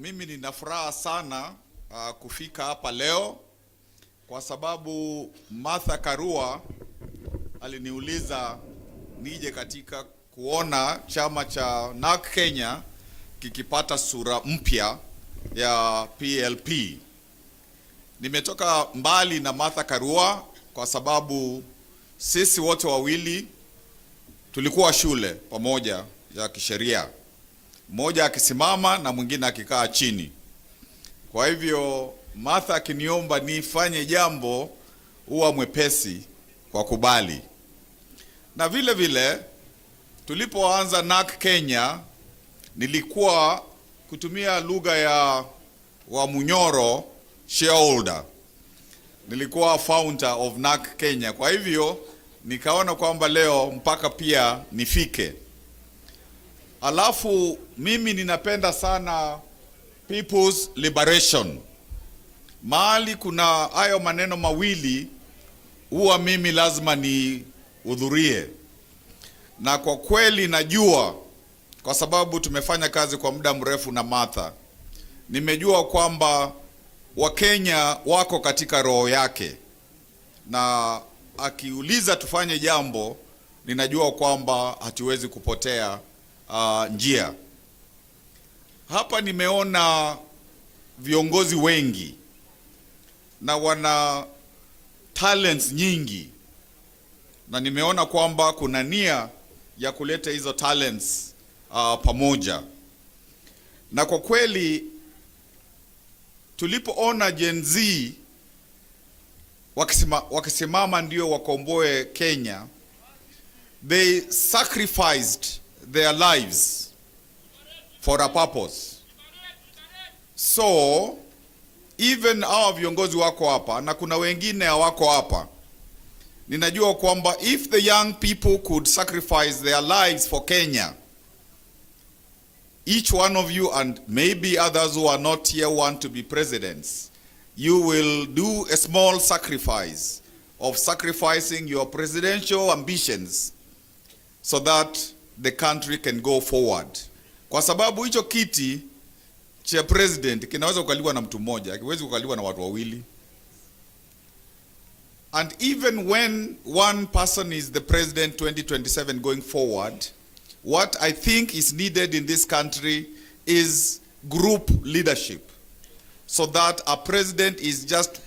Mimi nina furaha sana kufika hapa leo kwa sababu Martha Karua aliniuliza nije katika kuona chama cha NARC Kenya kikipata sura mpya ya PLP. Nimetoka mbali na Martha Karua kwa sababu sisi wote wawili tulikuwa shule pamoja ya kisheria, mmoja akisimama na mwingine akikaa chini. Kwa hivyo Martha akiniomba nifanye jambo huwa mwepesi kwa kubali. Na vile vile tulipoanza NARC Kenya nilikuwa kutumia lugha ya Wamunyoro shareholder. Nilikuwa founder of NARC Kenya. Kwa hivyo nikaona kwamba leo mpaka pia nifike. Alafu mimi ninapenda sana people's liberation. Mahali kuna hayo maneno mawili huwa mimi lazima nihudhurie. Na kwa kweli najua, kwa sababu tumefanya kazi kwa muda mrefu na Martha, nimejua kwamba Wakenya wako katika roho yake, na akiuliza tufanye jambo, ninajua kwamba hatuwezi kupotea njia. Hapa nimeona viongozi wengi na wana talents nyingi, na nimeona kwamba kuna nia ya kuleta hizo talents pamoja. Na kwa kweli tulipoona Gen Z wakisimama ndio wakomboe Kenya, they sacrificed their lives for a purpose. So even our viongozi wako hapa na kuna wengine hawako hapa, ninajua kwamba if the young people could sacrifice their lives for Kenya, each one of you and maybe others who are not here want to be presidents, you will do a small sacrifice of sacrificing your presidential ambitions so that the country can go forward. Kwa sababu hicho kiti cha president kinaweza kukaliwa na mtu mmoja, hakiwezi kukaliwa na watu wawili. And even when one person is the president 2027 going forward, what I think is needed in this country is group leadership, so that a president is just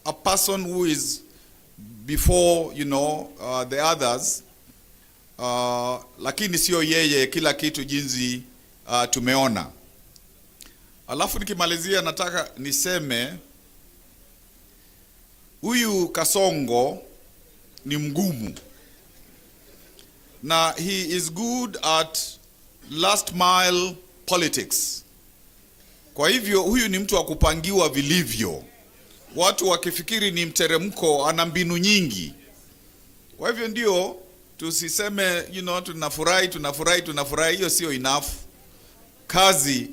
a person who is before, the others, lakini sio yeye kila kitu jinsi tumeona. Alafu nikimalizia nataka niseme huyu Kasongo ni mgumu, na he is good at last mile politics. Kwa hivyo huyu ni mtu wa kupangiwa vilivyo. Watu wakifikiri ni mteremko, ana mbinu nyingi. Kwa hivyo ndio tusiseme tunafurahi, hiyo sio enough. Kazi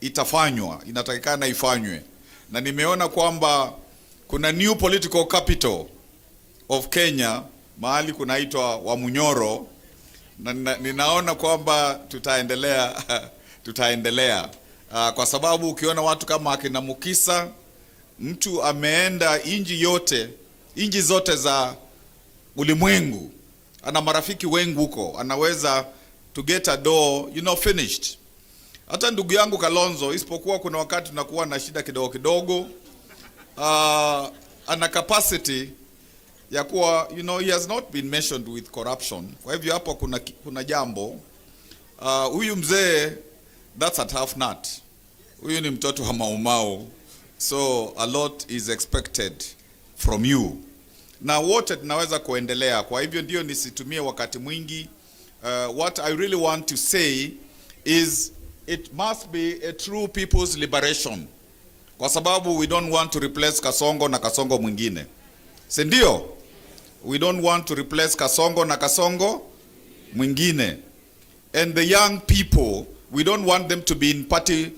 itafanywa, inatakikana ifanywe. Na nimeona kwamba kuna new political capital of Kenya, mahali kunaitwa Wamunyoro, na ninaona kwamba tutaendelea kwa sababu ukiona watu kama akina Mukisa, mtu ameenda inji zote za ulimwengu, ana marafiki wengi huko, anaweza to get a door finished. Hata ndugu yangu Kalonzo, isipokuwa kuna wakati tunakuwa na shida kidogo, ana capacity ya kuwa he has not been mentioned with corruption. Kwa hivyo hapo kuna jambo. Huyu mzee, that's a tough nut. Huyu ni mtoto wa Maumau, so a lot is expected from you. Na wote tunaweza kuendelea. Kwa hivyo ndio nisitumie wakati mwingi. What I really want to say is it must be a true people's liberation. Kwa sababu we don't want to replace Kasongo na Kasongo mwingine. Si ndio? We don't want to replace Kasongo na Kasongo mwingine. And the young people, we don't want them to be in party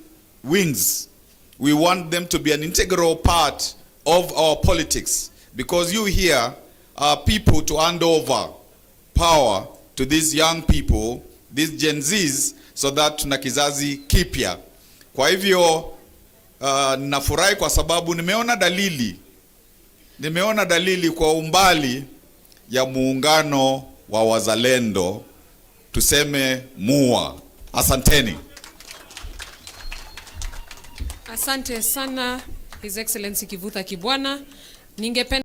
wings. We want them to be an integral part of our politics. Because you here are people to hand over power to these young people, these Gen Zs, so that tuna kizazi kipya. Kwa hivyo ninafurahi kwa sababu nimeona dalili kwa umbali ya muungano wa wazalendo, tuseme MUA. Asanteni. Asante sana His Excellency Kivutha Kibwana. Ningependa